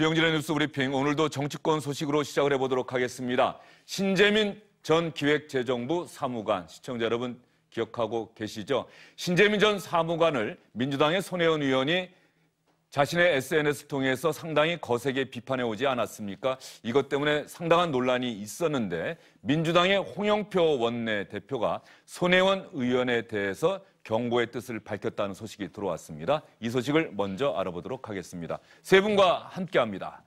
주영진의 뉴스 브리핑, 오늘도 정치권 소식으로 시작을 해보도록 하겠습니다. 신재민 전 기획재정부 사무관, 시청자 여러분 기억하고 계시죠? 신재민 전 사무관을 민주당의 손혜원 의원이 자신의 SNS 통해서 상당히 거세게 비판해 오지 않았습니까? 이것 때문에 상당한 논란이 있었는데 민주당의 홍영표 원내대표가 손혜원 의원에 대해서 경고의 뜻을 밝혔다는 소식이 들어왔습니다. 이 소식을 먼저 알아보도록 하겠습니다. 세 분과 함께합니다.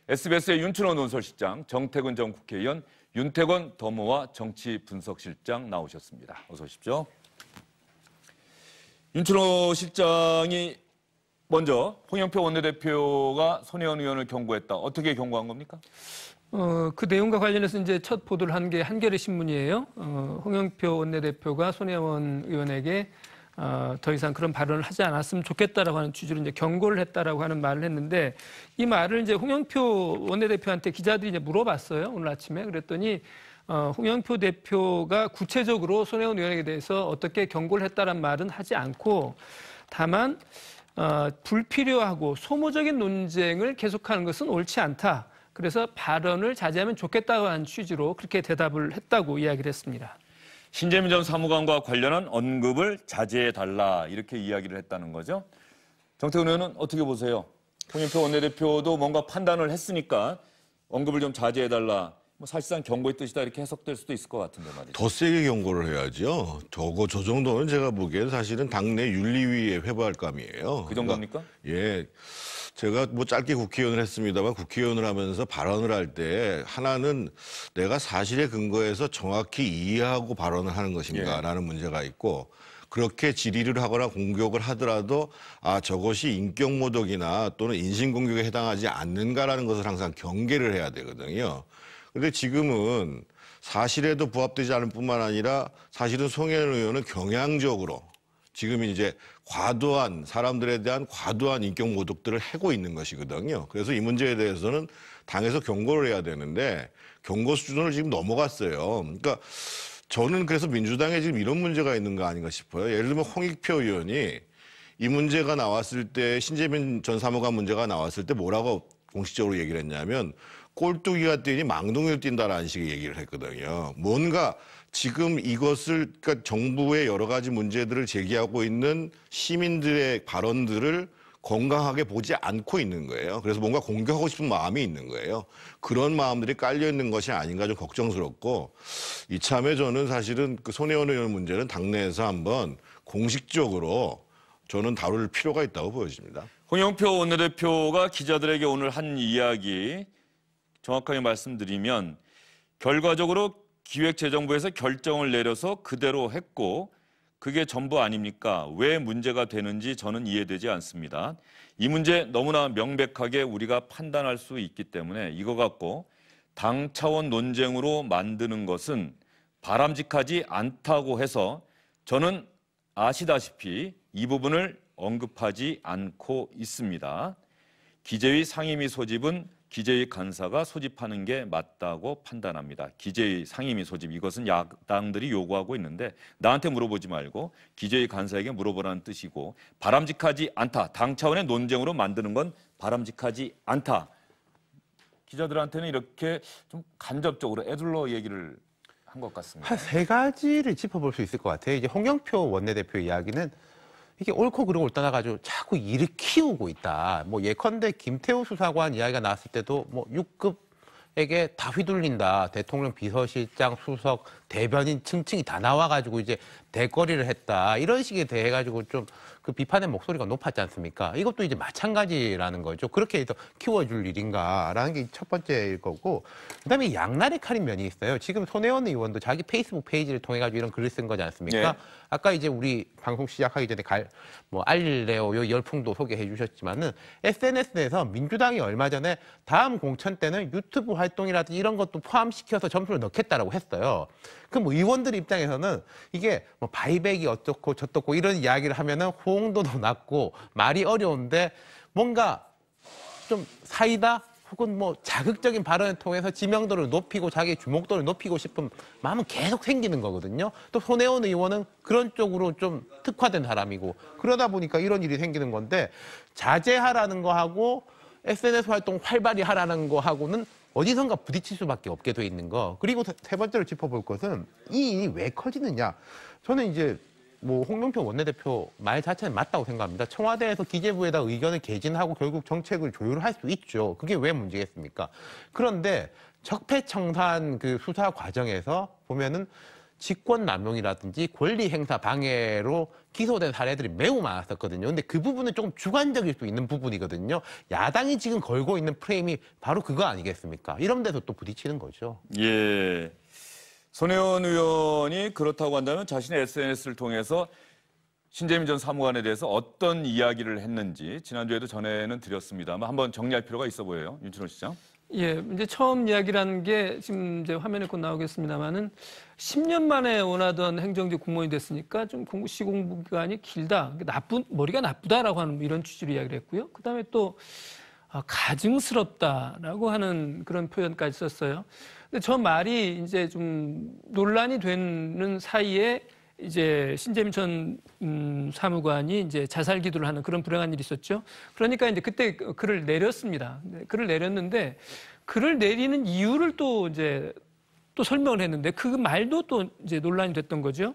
SBS의 윤춘호 논설실장, 정태근 전 국회의원, 윤태권 더모아 정치분석실장 나오셨습니다. 어서 오십시오. 윤춘호 실장이 먼저 홍영표 원내대표가 손혜원 의원을 경고했다. 어떻게 경고한 겁니까? 그 내용과 관련해서 이제 첫 보도를 한 게 한겨레 신문이에요. 홍영표 원내대표가 손혜원 의원에게 더 이상 그런 발언을 하지 않았으면 좋겠다라고 하는 취지로 이제 경고를 했다라고 하는 말을 했는데, 이 말을 이제 홍영표 원내대표한테 기자들이 이제 물어봤어요. 오늘 아침에. 그랬더니 홍영표 대표가 구체적으로 손혜원 의원에게 대해서 어떻게 경고를 했다란 말은 하지 않고, 다만 불필요하고 소모적인 논쟁을 계속하는 것은 옳지 않다. 그래서 발언을 자제하면 좋겠다고 하는 취지로 그렇게 대답을 했다고 이야기를 했습니다. 신재민 전 사무관과 관련한 언급을 자제해달라, 이렇게 이야기를 했다는 거죠. 정태근 의원은 어떻게 보세요? 홍영표 원내대표도 뭔가 판단을 했으니까 언급을 좀 자제해달라, 사실상 경고의 뜻이다, 이렇게 해석될 수도 있을 것 같은데 말이죠. 더 세게 경고를 해야죠. 저 정도는 제가 보기엔 사실은 당내 윤리위의 회부할감이에요. 그 정도입니까? 그러니까, 예. 제가 짧게 국회의원을 했습니다만, 국회의원을 하면서 발언을 할 때 하나는 내가 사실에 근거해서 정확히 이해하고 발언을 하는 것인가라는 문제가 있고, 그렇게 질의를 하거나 공격을 하더라도 저것이 인격모독이나 또는 인신공격에 해당하지 않는가라는 것을 항상 경계를 해야 되거든요. 그런데 지금은 사실에도 부합되지 않을 뿐만 아니라 사실은 손혜원 의원은 경향적으로 지금 이제 과도한 사람들에 대한 과도한 인격 모독들을 하고 있는 것이거든요. 그래서 이 문제에 대해서는 당에서 경고를 해야 되는데 경고 수준을 지금 넘어갔어요. 그러니까 저는 그래서 민주당에 지금 이런 문제가 있는 거 아닌가 싶어요. 예를 들면 홍익표 의원이 이 문제가 나왔을 때, 신재민 전 사무관 문제가 나왔을 때 뭐라고 공식적으로 얘기를 했냐면 꼴뚜기가 뛰니 망둥이를 뛴다라는 식의 얘기를 했거든요. 뭔가 지금 이것을, 그러니까 정부의 여러 가지 문제들을 제기하고 있는 시민들의 발언들을 건강하게 보지 않고 있는 거예요. 그래서 뭔가 공격하고 싶은 마음이 있는 거예요. 그런 마음들이 깔려 있는 것이 아닌가 좀 걱정스럽고, 이참에 저는 사실은 그 손혜원 의원 문제는 당내에서 한번 공식적으로 저는 다룰 필요가 있다고 보여집니다. 홍영표 원내대표가 기자들에게 오늘 한 이야기 정확하게 말씀드리면, 결과적으로 기획재정부에서 결정을 내려서 그대로 했고 그게 전부 아닙니까? 왜 문제가 되는지 저는 이해되지 않습니다. 이 문제 너무나 명백하게 우리가 판단할 수 있기 때문에 이거 갖고 당 차원 논쟁으로 만드는 것은 바람직하지 않다고 해서 저는 아시다시피 이 부분을 언급하지 않고 있습니다. 기재위 상임위 소집은 기재위 간사가 소집하는 게 맞다고 판단합니다. 기재위 상임위 소집, 이것은 야당들이 요구하고 있는데 나한테 물어보지 말고 기재위 간사에게 물어보라는 뜻이고, 바람직하지 않다, 당 차원의 논쟁으로 만드는 건 바람직하지 않다. 기자들한테는 이렇게 좀 간접적으로 애둘러 얘기를 한 것 같습니다. 한 세 가지를 짚어볼 수 있을 것 같아요. 이제 홍영표 원내대표 이야기는 이게 옳고 그르고를 떠나가지고 자꾸 일을 키우고 있다. 뭐 예컨대 김태우 수사관 이야기가 나왔을 때도 뭐 6급에게 다 휘둘린다. 대통령 비서실장, 수석, 대변인 층층이 다 나와가지고 이제 대거리를 했다. 이런 식에 대해 가지고 좀 그 비판의 목소리가 높았지 않습니까? 이것도 이제 마찬가지라는 거죠. 그렇게 해서 키워줄 일인가라는 게 첫 번째일 거고, 그다음에 양날의 칼인 면이 있어요. 지금 손혜원 의원도 자기 페이스북 페이지를 통해 가지고 이런 글을 쓴 거지 않습니까? 네. 아까 이제 우리 방송 시작하기 전에 알릴레오 요 열풍도 소개해 주셨지만은 SNS에서 민주당이 얼마 전에 다음 공천 때는 유튜브 활동이라든지 이런 것도 포함시켜서 점수를 넣겠다라고 했어요. 그럼 의원들 입장에서는 이게 뭐 바이백이 어떻고 저떻고 이런 이야기를 하면은 호응도도 낮고 말이 어려운데 뭔가 좀 사이다 혹은 뭐 자극적인 발언을 통해서 지명도를 높이고 자기의 주목도를 높이고 싶은 마음은 계속 생기는 거거든요. 또 손혜원 의원은 그런 쪽으로 좀 특화된 사람이고, 그러다 보니까 이런 일이 생기는 건데, 자제하라는 거하고 SNS 활동 활발히 하라는 거하고는 어디선가 부딪힐 수밖에 없게 돼 있는 거. 그리고 세 번째로 짚어볼 것은 이 일이 왜 커지느냐. 저는 이제 뭐 홍영표 원내대표 말 자체는 맞다고 생각합니다. 청와대에서 기재부에다 의견을 개진하고 결국 정책을 조율할 수 있죠. 그게 왜 문제겠습니까? 그런데 적폐청산 그 수사 과정에서 보면은 직권남용이라든지 권리행사 방해로 기소된 사례들이 매우 많았었거든요. 근데 그 부분은 조금 주관적일 수 있는 부분이거든요. 야당이 지금 걸고 있는 프레임이 바로 그거 아니겠습니까? 이런 데서 또 부딪히는 거죠. 예. 손혜원 의원이 그렇다고 한다면 자신의 SNS를 통해서 신재민 전 사무관에 대해서 어떤 이야기를 했는지 지난주에도 전에는 드렸습니다만 한번 정리할 필요가 있어 보여요. 윤춘호 시장. 예, 이제 처음 이야기라는 게 지금 이제 화면에 곧 나오겠습니다만은 10년 만에 원하던 행정직 공무원이 됐으니까 좀 시공부 기간이 길다, 머리가 나쁘다라고 하는 이런 취지로 이야기를 했고요. 그다음에 또 가증스럽다라고 하는 그런 표현까지 썼어요. 근데 저 말이 이제 좀 논란이 되는 사이에 이제 신재민 전 사무관이 이제 자살 기도를 하는 그런 불행한 일이 있었죠. 그러니까 이제 그때 글을 내렸습니다. 글을 내렸는데 글을 내리는 이유를 또 이제 또 설명을 했는데 그 말도 또 이제 논란이 됐던 거죠.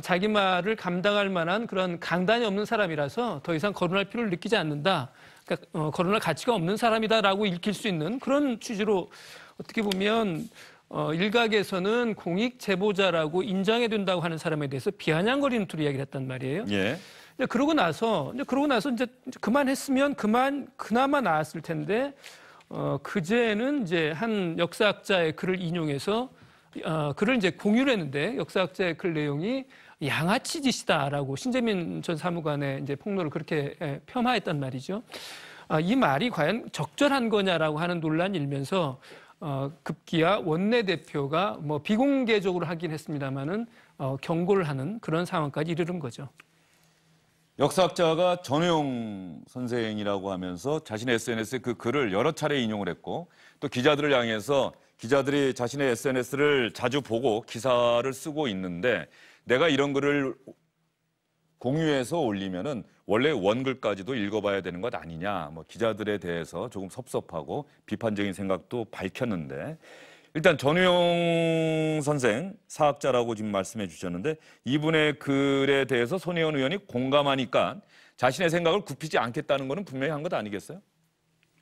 자기 말을 감당할 만한 그런 강단이 없는 사람이라서 더 이상 거론할 필요를 느끼지 않는다. 그러니까 거론할 가치가 없는 사람이다라고 읽힐 수 있는 그런 취지로 어떻게 보면 일각에서는 공익 제보자라고 인정해야 된다고 하는 사람에 대해서 비아냥거리는 투로 이야기를 했단 말이에요. 예. 그러고 나서 이제 그만했으면 그나마 나았을 텐데 그제는 이제 한 역사학자의 글을 인용해서 글을 이제 공유를 했는데 역사학자의 글 내용이 양아치 짓이다라고 신재민 전 사무관의 이제 폭로를 그렇게 폄하했단 말이죠. 이 말이 과연 적절한 거냐라고 하는 논란이 일면서 급기야 원내대표가 뭐 비공개적으로 하긴 했습니다만은 경고를 하는 그런 상황까지 이르는 거죠. 역사학자가 전우용 선생이라고 하면서 자신의 SNS에 그 글을 여러 차례 인용을 했고 또 기자들을 향해서 기자들이 자신의 SNS를 자주 보고 기사를 쓰고 있는데 내가 이런 글을 공유해서 올리면은 원래 원글까지도 읽어봐야 되는 것 아니냐. 뭐 기자들에 대해서 조금 섭섭하고 비판적인 생각도 밝혔는데 일단 전우용 선생 사학자라고 지금 말씀해 주셨는데 이분의 글에 대해서 손혜원 의원이 공감하니까 자신의 생각을 굽히지 않겠다는 거는 분명히 한 것 아니겠어요?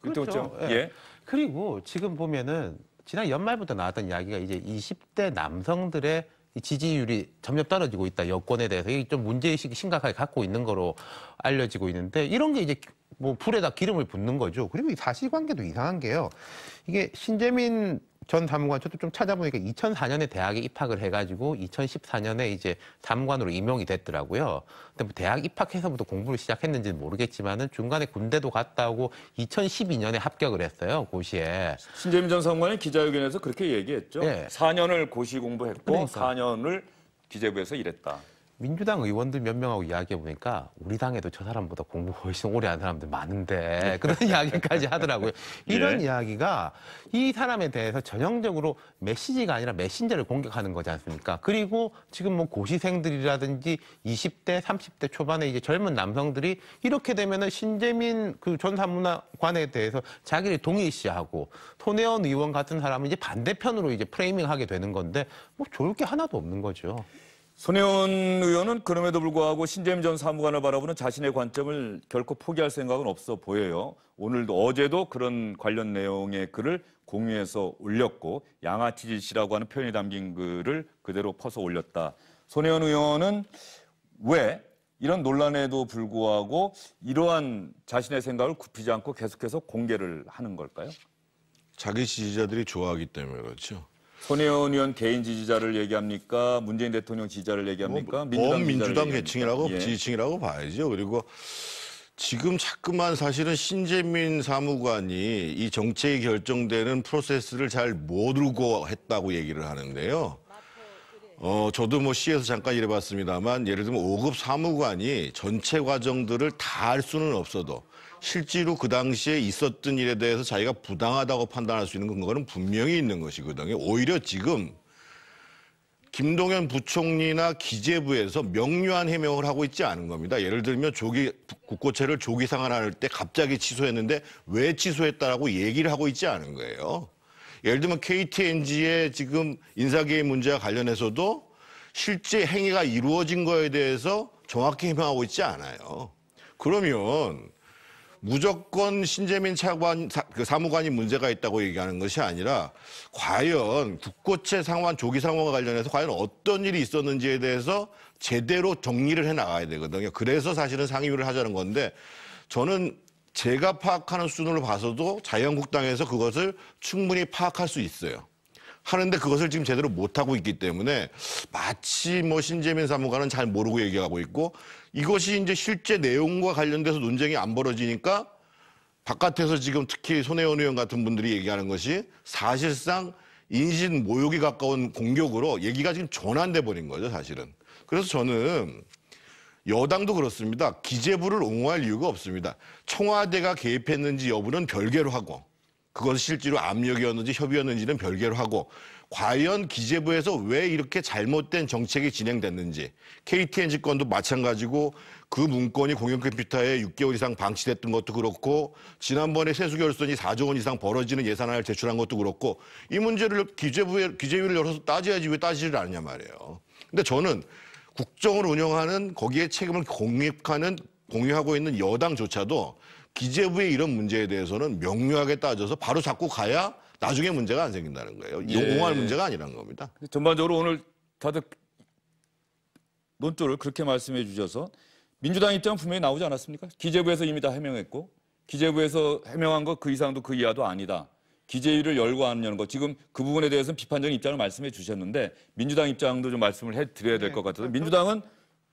그렇죠. 예. 예. 그리고 지금 보면은 지난 연말부터 나왔던 이야기가 이제 20대 남성들의 이 지지율이 점점 떨어지고 있다. 여권에 대해서 이게 좀 문제의식이 심각하게 갖고 있는 거로 알려지고 있는데 이런 게 이제 뭐 불에다 기름을 붓는 거죠. 그리고 이 사실관계도 이상한 게요. 이게 신재민 전 사무관 저도 좀 찾아보니까 2004년에 대학에 입학을 해가지고 2014년에 이제 사무관으로 임용이 됐더라고요. 근데 뭐 대학 입학해서부터 공부를 시작했는지는 모르겠지만은 중간에 군대도 갔다 오고 2012년에 합격을 했어요. 고시에. 신재민 전 사무관이 기자회견에서 그렇게 얘기했죠. 네. 4년을 고시 공부했고 그러니까. 4년을 기재부에서 일했다. 민주당 의원들 몇 명하고 이야기해 보니까 우리 당에도 저 사람보다 공부 훨씬 오래 한 사람들 많은데 그런 이야기까지 하더라고요. 이런 예. 이야기가 이 사람에 대해서 전형적으로 메시지가 아니라 메신저를 공격하는 거지 않습니까? 그리고 지금 뭐 고시생들이라든지 20대, 30대 초반에 이제 젊은 남성들이 이렇게 되면은 신재민 그 전 사무관에 대해서 자기를 동일시하고 손혜원 의원 같은 사람은 이제 반대편으로 이제 프레이밍하게 되는 건데 뭐 좋을 게 하나도 없는 거죠. 손혜원 의원은 그럼에도 불구하고 신재민 전 사무관을 바라보는 자신의 관점을 결코 포기할 생각은 없어 보여요. 오늘도 어제도 그런 관련 내용의 글을 공유해서 올렸고 양아치 짓이라고 하는 표현이 담긴 글을 그대로 퍼서 올렸다. 손혜원 의원은 왜 이런 논란에도 불구하고 이러한 자신의 생각을 굽히지 않고 계속해서 공개를 하는 걸까요? 자기 지지자들이 좋아하기 때문에 그렇죠. 손혜원 의원 개인 지지자를 얘기합니까? 문재인 대통령 지지자를 얘기합니까? 민주당 지지자를 계층이라고 얘기합니까? 예. 지지층이라고 봐야죠. 그리고 지금 자꾸만 사실은 신재민 사무관이 이 정책이 결정되는 프로세스를 잘 모르고 했다고 얘기를 하는데요. 저도 뭐 시에서 잠깐 일해봤습니다만 예를 들면 5급 사무관이 전체 과정들을 다 알 수는 없어도 실제로 그 당시에 있었던 일에 대해서 자기가 부당하다고 판단할 수 있는 근거는 분명히 있는 것이거든요. 오히려 지금 김동연 부총리나 기재부에서 명료한 해명을 하고 있지 않은 겁니다. 예를 들면 국고채를 조기 상환할 때 갑자기 취소했는데 왜 취소했다라고 얘기를 하고 있지 않은 거예요. 예를 들면 KTNG의 지금 인사개입 문제와 관련해서도 실제 행위가 이루어진 거에 대해서 정확히 해명하고 있지 않아요. 그러면 무조건 신재민 사무관이 문제가 있다고 얘기하는 것이 아니라 과연 국고채 상환, 조기 상환과 관련해서 과연 어떤 일이 있었는지에 대해서 제대로 정리를 해 나가야 되거든요. 그래서 사실은 상임위를 하자는 건데 저는 제가 파악하는 수준으로 봐서도 자유한국당에서 그것을 충분히 파악할 수 있어요. 하는데 그것을 지금 제대로 못하고 있기 때문에 마치 뭐 신재민 사무관은 잘 모르고 얘기하고 있고 이것이 이제 실제 내용과 관련돼서 논쟁이 안 벌어지니까 바깥에서 지금 특히 손혜원 의원 같은 분들이 얘기하는 것이 사실상 인신 모욕에 가까운 공격으로 얘기가 지금 전환돼 버린 거죠, 사실은. 그래서 저는 여당도 그렇습니다. 기재부를 옹호할 이유가 없습니다. 청와대가 개입했는지 여부는 별개로 하고 그것이 실제로 압력이었는지 협의였는지는 별개로 하고 과연 기재부에서 왜 이렇게 잘못된 정책이 진행됐는지 KTNG 건도 마찬가지고 그 문건이 공영컴퓨터에 6개월 이상 방치됐던 것도 그렇고 지난번에 세수결손이 4조 원 이상 벌어지는 예산안을 제출한 것도 그렇고 이 문제를 기재위를 열어서 따져야지 왜 따지지를 않느냐 말이에요. 근데 저는 국정을 운영하는 거기에 책임을 공유하고 있는 여당조차도 기재부의 이런 문제에 대해서는 명료하게 따져서 바로 잡고 가야 나중에 문제가 안 생긴다는 거예요. 옹호할 문제가 아니라는 겁니다. 전반적으로 오늘 다들 논조를 그렇게 말씀해 주셔서 민주당 입장은 분명히 나오지 않았습니까? 기재부에서 이미 다 해명했고 기재부에서 해명한 거 그 이상도 그 이하도 아니다. 기재위를 열고 안 여는 거 지금 그 부분에 대해서는 비판적인 입장을 말씀해 주셨는데 민주당 입장도 좀 말씀을 해드려야 될 것 같아서 민주당은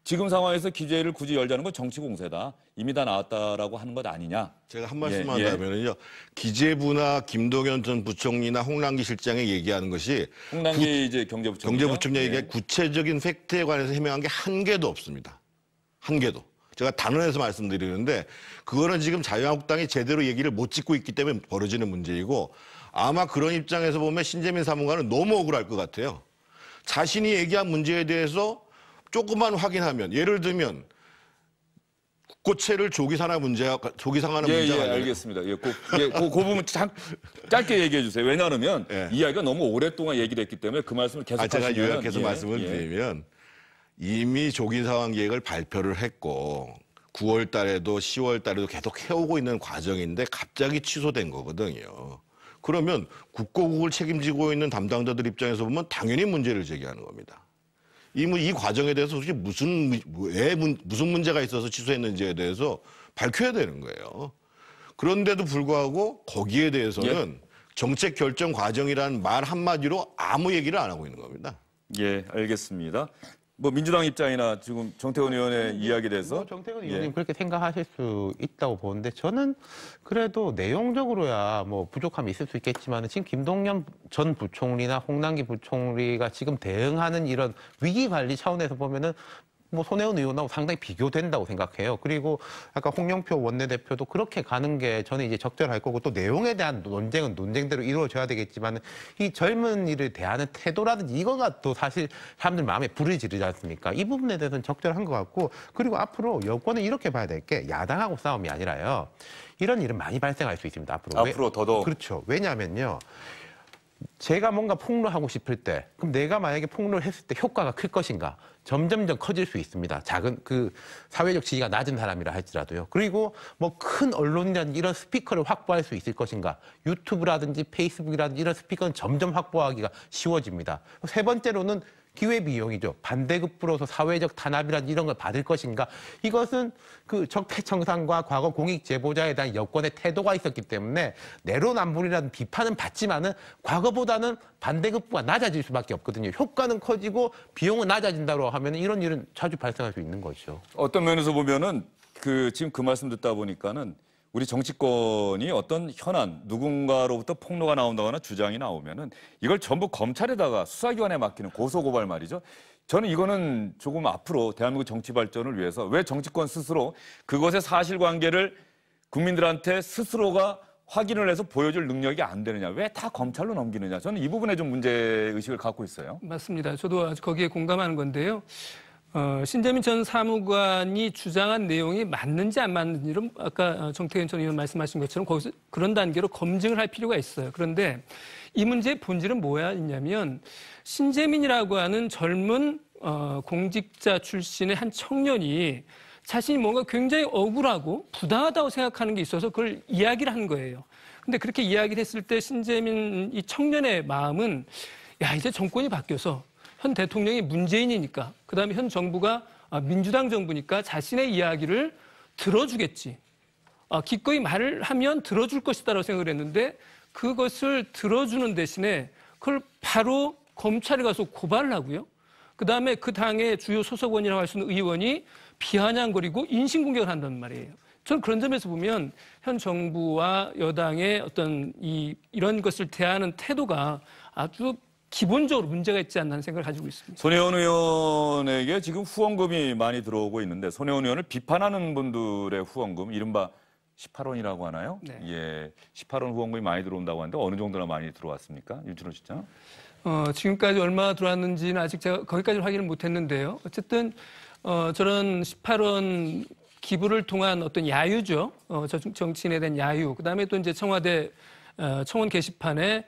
지금 상황에서 기재위를 굳이 열자는 건 정치 공세다. 이미 다 나왔다라고 하는 것 아니냐. 제가 한 말씀만 하면요. 기재부나 김동연 전 부총리나 홍남기 실장이 얘기하는 것이 홍남기 경제부총리 얘기한 구체적인 팩트에 관해서 해명한 게 한 개도 없습니다. 한 개도. 제가 단언해서 말씀드리는데 그거는 지금 자유한국당이 제대로 얘기를 못 짓고 있기 때문에 벌어지는 문제이고 아마 그런 입장에서 보면 신재민 사무관은 너무 억울할 것 같아요. 자신이 얘기한 문제에 대해서 조금만 확인하면 예를 들면 국고채를 조기 상환하는 문제가 알겠습니다. 그 부분 짧게 얘기해 주세요. 왜냐하면 이야기가 너무 오랫동안 얘기됐기 때문에 그 말씀을 계속 하시면 제가 요약해서 말씀을 드리면 이미 조기 상환 계획을 발표를 했고 9월 달에도 10월 달에도 계속 해오고 있는 과정인데 갑자기 취소된 거거든요. 그러면 국고국을 책임지고 있는 담당자들 입장에서 보면 당연히 문제를 제기하는 겁니다. 이 과정에 대해서 솔직히 무슨 문제가 있어서 취소했는지에 대해서 밝혀야 되는 거예요. 그런데도 불구하고 거기에 대해서는 정책 결정 과정이라는 말 한마디로 아무 얘기를 안 하고 있는 겁니다. 예, 알겠습니다. 뭐 민주당 입장이나 지금 정태원 의원의 이야기에 대해서 정태원 의원님 그렇게 생각하실 수 있다고 보는데 저는 그래도 내용적으로야 뭐 부족함이 있을 수 있겠지만 지금 김동연 전 부총리나 홍남기 부총리가 지금 대응하는 이런 위기 관리 차원에서 보면은 뭐 손혜원 의원하고 상당히 비교된다고 생각해요. 그리고 아까 홍영표 원내대표도 그렇게 가는 게 저는 이제 적절할 거고 또 내용에 대한 논쟁은 논쟁대로 이루어져야 되겠지만 이 젊은이를 대하는 태도라든지 이거가 또 사실 사람들 마음에 불을 지르지 않습니까? 이 부분에 대해서는 적절한 것 같고 그리고 앞으로 여권은 이렇게 봐야 될 게 야당하고 싸움이 아니라요. 이런 일은 많이 발생할 수 있습니다. 앞으로 더더욱. 그렇죠. 왜냐하면요. 제가 뭔가 폭로하고 싶을 때 그럼 내가 만약에 폭로를 했을 때 효과가 클 것인가 점점점 커질 수 있습니다. 작은 그 사회적 지위가 낮은 사람이라 할지라도요. 그리고 뭐 큰 언론이라든지 이런 스피커를 확보할 수 있을 것인가 유튜브라든지 페이스북이라든지 이런 스피커는 점점 확보하기가 쉬워집니다. 세 번째로는 기회비용이죠. 반대급부로서 사회적 탄압이라든지 이런 걸 받을 것인가. 이것은 그 적폐청산과 과거 공익 제보자에 대한 여권의 태도가 있었기 때문에 내로남불이라는 비판은 받지만은 과거보다는 반대급부가 낮아질 수밖에 없거든요. 효과는 커지고 비용은 낮아진다고 하면 이런 일은 자주 발생할 수 있는 거죠. 어떤 면에서 보면은 지금 그 말씀 듣다 보니까는 우리 정치권이 어떤 현안, 누군가로부터 폭로가 나온다거나 주장이 나오면은 이걸 전부 검찰에다가 수사기관에 맡기는 고소고발 말이죠. 저는 이거는 조금 앞으로 대한민국 정치 발전을 위해서 왜 정치권 스스로 그것의 사실관계를 국민들한테 스스로가 확인을 해서 보여줄 능력이 안 되느냐? 왜 다 검찰로 넘기느냐? 저는 이 부분에 좀 문제의식을 갖고 있어요. 맞습니다. 저도 아주 거기에 공감하는 건데요. 신재민 전 사무관이 주장한 내용이 맞는지 안 맞는지를 아까 정태근 전 의원 말씀하신 것처럼 거기서 그런 단계로 검증을 할 필요가 있어요. 그런데 이 문제의 본질은 뭐였냐면 신재민이라고 하는 젊은 공직자 출신의 한 청년이 자신이 뭔가 굉장히 억울하고 부당하다고 생각하는 게 있어서 그걸 이야기를 한 거예요. 근데 그렇게 이야기를 했을 때 신재민 이 청년의 마음은 야, 이제 정권이 바뀌어서 현 대통령이 문재인이니까 그다음에 현 정부가 민주당 정부니까 자신의 이야기를 들어주겠지. 기꺼이 말을 하면 들어줄 것이다라고 생각을 했는데 그것을 들어주는 대신에 그걸 바로 검찰에 가서 고발을 하고요. 그다음에 그 당의 주요 소속원이라고 할 수 있는 의원이 비아냥거리고 인신공격을 한단 말이에요. 저는 그런 점에서 보면 현 정부와 여당의 어떤 이런 것을 대하는 태도가 아주 기본적으로 문제가 있지 않나 하는 생각을 가지고 있습니다. 손혜원 의원에게 지금 후원금이 많이 들어오고 있는데 손혜원 의원을 비판하는 분들의 후원금, 이른바 18원이라고 하나요? 네. 예, 18원 후원금이 많이 들어온다고 하는데 어느 정도나 많이 들어왔습니까? 윤준호 실장? 지금까지 얼마 들어왔는지는 아직 제가 거기까지 확인을 못했는데요. 어쨌든 저런 18원 기부를 통한 어떤 야유죠. 정치인에 대한 야유. 그다음에 또 이제 청와대 청원 게시판에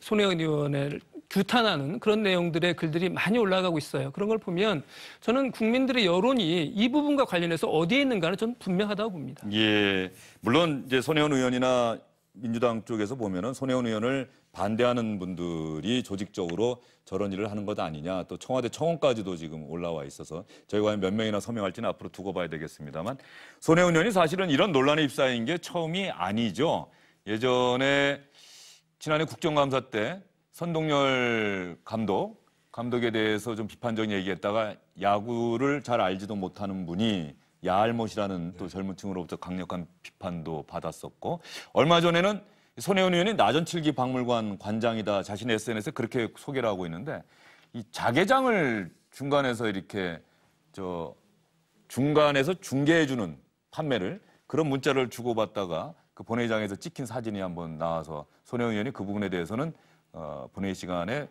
손혜원 의원을 규탄하는 그런 내용들의 글들이 많이 올라가고 있어요. 그런 걸 보면 저는 국민들의 여론이 이 부분과 관련해서 어디에 있는가는 좀 분명하다고 봅니다. 예, 물론 이제 손혜원 의원이나 민주당 쪽에서 보면은 손혜원 의원을 반대하는 분들이 조직적으로 저런 일을 하는 것 아니냐, 또 청와대 청원까지도 지금 올라와 있어서 저희가 과연 몇 명이나 서명할지는 앞으로 두고 봐야 되겠습니다만 손혜원 의원이 사실은 이런 논란에 휩싸인 게 처음이 아니죠. 예전에 지난해 국정감사 때 선동열 감독에 대해서 좀 비판적인 얘기했다가 야구를 잘 알지도 못하는 분이 야알못이라는 또 젊은 층으로부터 강력한 비판도 받았었고, 얼마 전에는 손혜원 의원이 나전칠기 박물관 관장이다 자신의 SNS에 그렇게 소개를 하고 있는데, 이 자개장을 중간에서 이렇게 중간에서 중개해주는 판매를 그런 문자를 주고받다가 그 본회의장에서 찍힌 사진이 한번 나와서 손혜원 의원이 그 부분에 대해서는 본회의 시간에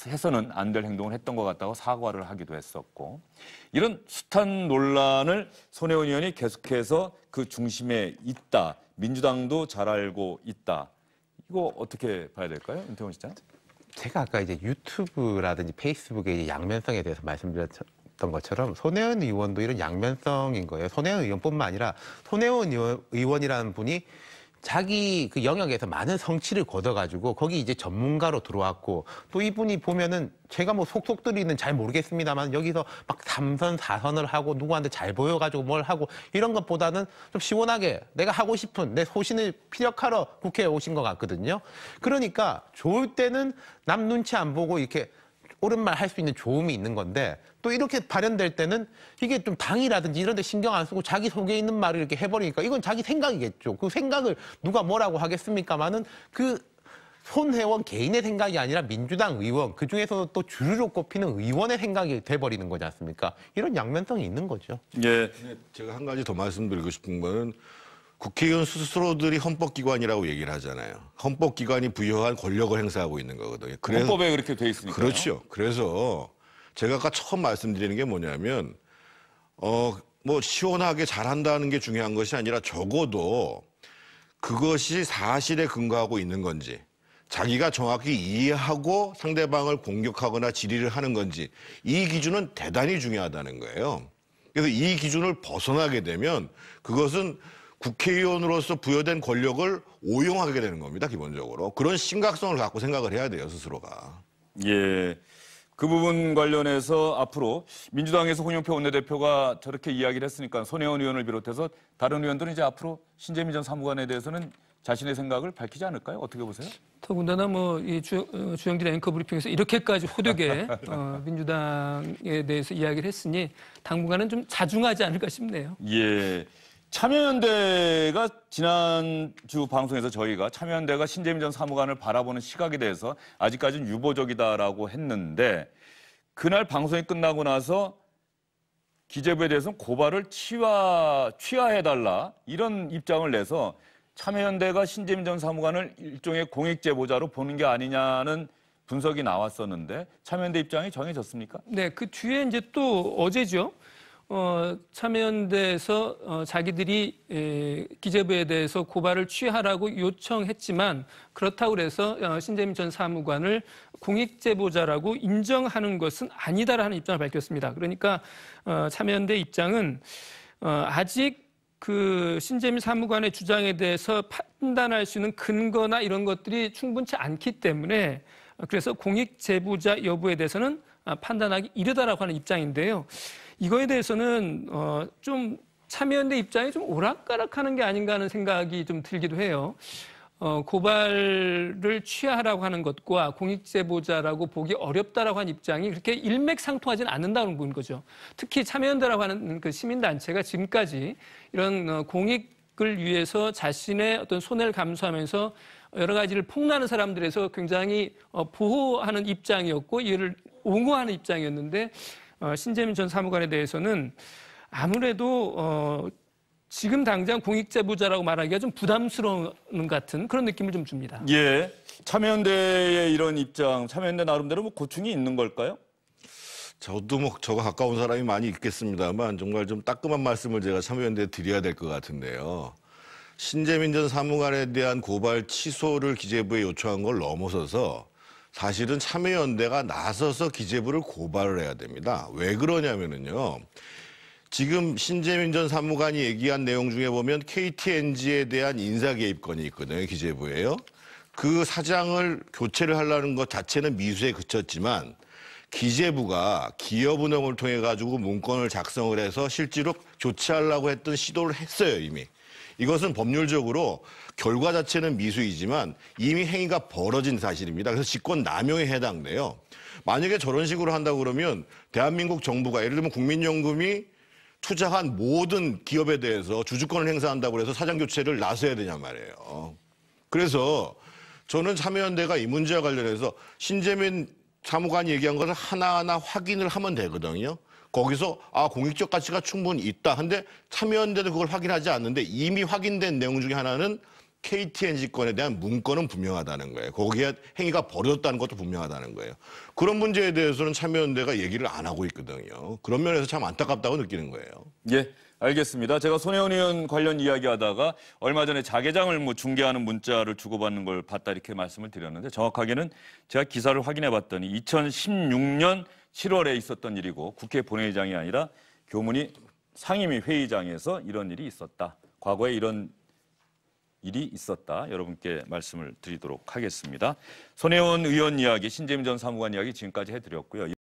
해서는 안 될 행동을 했던 것 같다고 사과를 하기도 했었고, 이런 숱한 논란을 손혜원 의원이 계속해서 그 중심에 있다. 민주당도 잘 알고 있다. 이거 어떻게 봐야 될까요? 윤태원 시장? 제가 아까 이제 유튜브라든지 페이스북의 이제 양면성에 대해서 말씀드렸던 것처럼 손혜원 의원도 이런 양면성인 거예요. 손혜원 의원뿐만 아니라 손혜원 의원이라는 분이 자기 그 영역에서 많은 성취를 거둬가지고 거기 이제 전문가로 들어왔고, 또 이분이 보면은 제가 뭐 속속들이는 잘 모르겠습니다만 여기서 막 3선, 4선을 하고 누구한테 잘 보여가지고 뭘 하고 이런 것보다는 좀 시원하게 내가 하고 싶은 내 소신을 피력하러 국회에 오신 것 같거든요. 그러니까 좋을 때는 남 눈치 안 보고 이렇게 옳은 말 할 수 있는 조음이 있는 건데, 또 이렇게 발현될 때는 이게 좀 당이라든지 이런 데 신경 안 쓰고 자기 속에 있는 말을 이렇게 해버리니까 이건 자기 생각이겠죠. 그 생각을 누가 뭐라고 하겠습니까마는 그 손혜원 개인의 생각이 아니라 민주당 의원, 그중에서도 또 주류로 꼽히는 의원의 생각이 돼버리는 거지 않습니까? 이런 양면성이 있는 거죠. 예. 제가 한 가지 더 말씀드리고 싶은 거는 국회의원 스스로들이 헌법기관이라고 얘기를 하잖아요. 헌법기관이 부여한 권력을 행사하고 있는 거거든요. 그래서, 헌법에 그렇게 돼 있으니까. 그렇죠. 그래서 제가 아까 처음 말씀드리는 게 뭐냐면 뭐 시원하게 잘한다는 게 중요한 것이 아니라 적어도 그것이 사실에 근거하고 있는 건지, 자기가 정확히 이해하고 상대방을 공격하거나 질의를 하는 건지, 이 기준은 대단히 중요하다는 거예요. 그래서 이 기준을 벗어나게 되면 그것은 국회의원으로서 부여된 권력을 오용하게 되는 겁니다, 기본적으로. 그런 심각성을 갖고 생각을 해야 돼요, 스스로가. 예. 그 부분 관련해서 앞으로 민주당에서 홍영표 원내대표가 저렇게 이야기를 했으니까 손혜원 의원을 비롯해서 다른 의원들은 이제 앞으로 신재민 전 사무관에 대해서는 자신의 생각을 밝히지 않을까요? 어떻게 보세요? 더군다나 뭐 이 주영진 앵커 브리핑에서 이렇게까지 호되게 민주당에 대해서 이야기를 했으니 당분간은 좀 자중하지 않을까 싶네요. 예. 참여연대가 지난주 방송에서 저희가 참여연대가 신재민 전 사무관을 바라보는 시각에 대해서 아직까지는 유보적이다라고 했는데, 그날 방송이 끝나고 나서 기재부에 대해서는 고발을 취하해달라 이런 입장을 내서 참여연대가 신재민 전 사무관을 일종의 공익제보자로 보는 게 아니냐는 분석이 나왔었는데 참여연대 입장이 정해졌습니까? 네, 그 뒤에 이제 또 어제죠. 참여연대에서 자기들이 기재부에 대해서 고발을 취하라고 요청했지만 그렇다고 해서 신재민 전 사무관을 공익제보자라고 인정하는 것은 아니다라는 입장을 밝혔습니다. 그러니까 참여연대 입장은 아직 그 신재민 사무관의 주장에 대해서 판단할 수 있는 근거나 이런 것들이 충분치 않기 때문에 그래서 공익제보자 여부에 대해서는 판단하기 이르다라고 하는 입장인데요. 이거에 대해서는 좀 참여연대 입장이 좀 오락가락하는 게 아닌가 하는 생각이 좀 들기도 해요. 고발을 취하라고 하는 것과 공익제보자라고 보기 어렵다라고 하는 입장이 그렇게 일맥상통하지는 않는다는 보는 거죠. 특히 참여연대라고 하는 그 시민단체가 지금까지 이런 공익을 위해서 자신의 어떤 손해를 감수하면서 여러 가지를 폭로하는 사람들에서 굉장히 보호하는 입장이었고 이를 옹호하는 입장이었는데 신재민 전 사무관에 대해서는 아무래도 지금 당장 공익제보자라고 말하기가 좀 부담스러운 같은 그런 느낌을 좀 줍니다. 예, 참여연대의 이런 입장, 참여연대 나름대로 뭐 고충이 있는 걸까요? 저도 뭐 저가 가까운 사람이 많이 있겠습니다만 정말 좀 따끔한 말씀을 제가 참여연대에 드려야 될 것 같은데요. 신재민 전 사무관에 대한 고발 취소를 기재부에 요청한 걸 넘어서서 사실은 참여연대가 나서서 기재부를 고발을 해야 됩니다. 왜 그러냐면요. 지금 신재민 전 사무관이 얘기한 내용 중에 보면 KTNG에 대한 인사 개입건이 있거든요. 기재부에요. 그 사장을 교체를 하려는 것 자체는 미수에 그쳤지만 기재부가 기업운영을 통해 가지고 문건을 작성을 해서 실제로 교체하려고 했던 시도를 했어요. 이미. 이것은 법률적으로 결과 자체는 미수이지만 이미 행위가 벌어진 사실입니다. 그래서 직권 남용에 해당돼요. 만약에 저런 식으로 한다고 그러면 대한민국 정부가 예를 들면 국민연금이 투자한 모든 기업에 대해서 주주권을 행사한다고 해서 사장 교체를 나서야 되냔 말이에요. 그래서 저는 참여연대가 이 문제와 관련해서 신재민 사무관이 얘기한 것을 하나하나 확인을 하면 되거든요. 거기서 공익적 가치가 충분히 있다. 근데 참여연대도 그걸 확인하지 않는데 이미 확인된 내용 중에 하나는 KTNG 건에 대한 문건은 분명하다는 거예요. 거기에 행위가 벌어졌다는 것도 분명하다는 거예요. 그런 문제에 대해서는 참여연대가 얘기를 안 하고 있거든요. 그런 면에서 참 안타깝다고 느끼는 거예요. 예, 알겠습니다. 제가 손혜원 의원 관련 이야기하다가 얼마 전에 자개장을 뭐 중개하는 문자를 주고받는 걸 봤다 이렇게 말씀을 드렸는데 정확하게는 제가 기사를 확인해 봤더니 2016년 7월에 있었던 일이고 국회 본회의장이 아니라 교문위 상임위 회의장에서 이런 일이 있었다. 과거에 이런 일이 있었다. 여러분께 말씀을 드리도록 하겠습니다. 손혜원 의원 이야기, 신재민 전 사무관 이야기 지금까지 해드렸고요.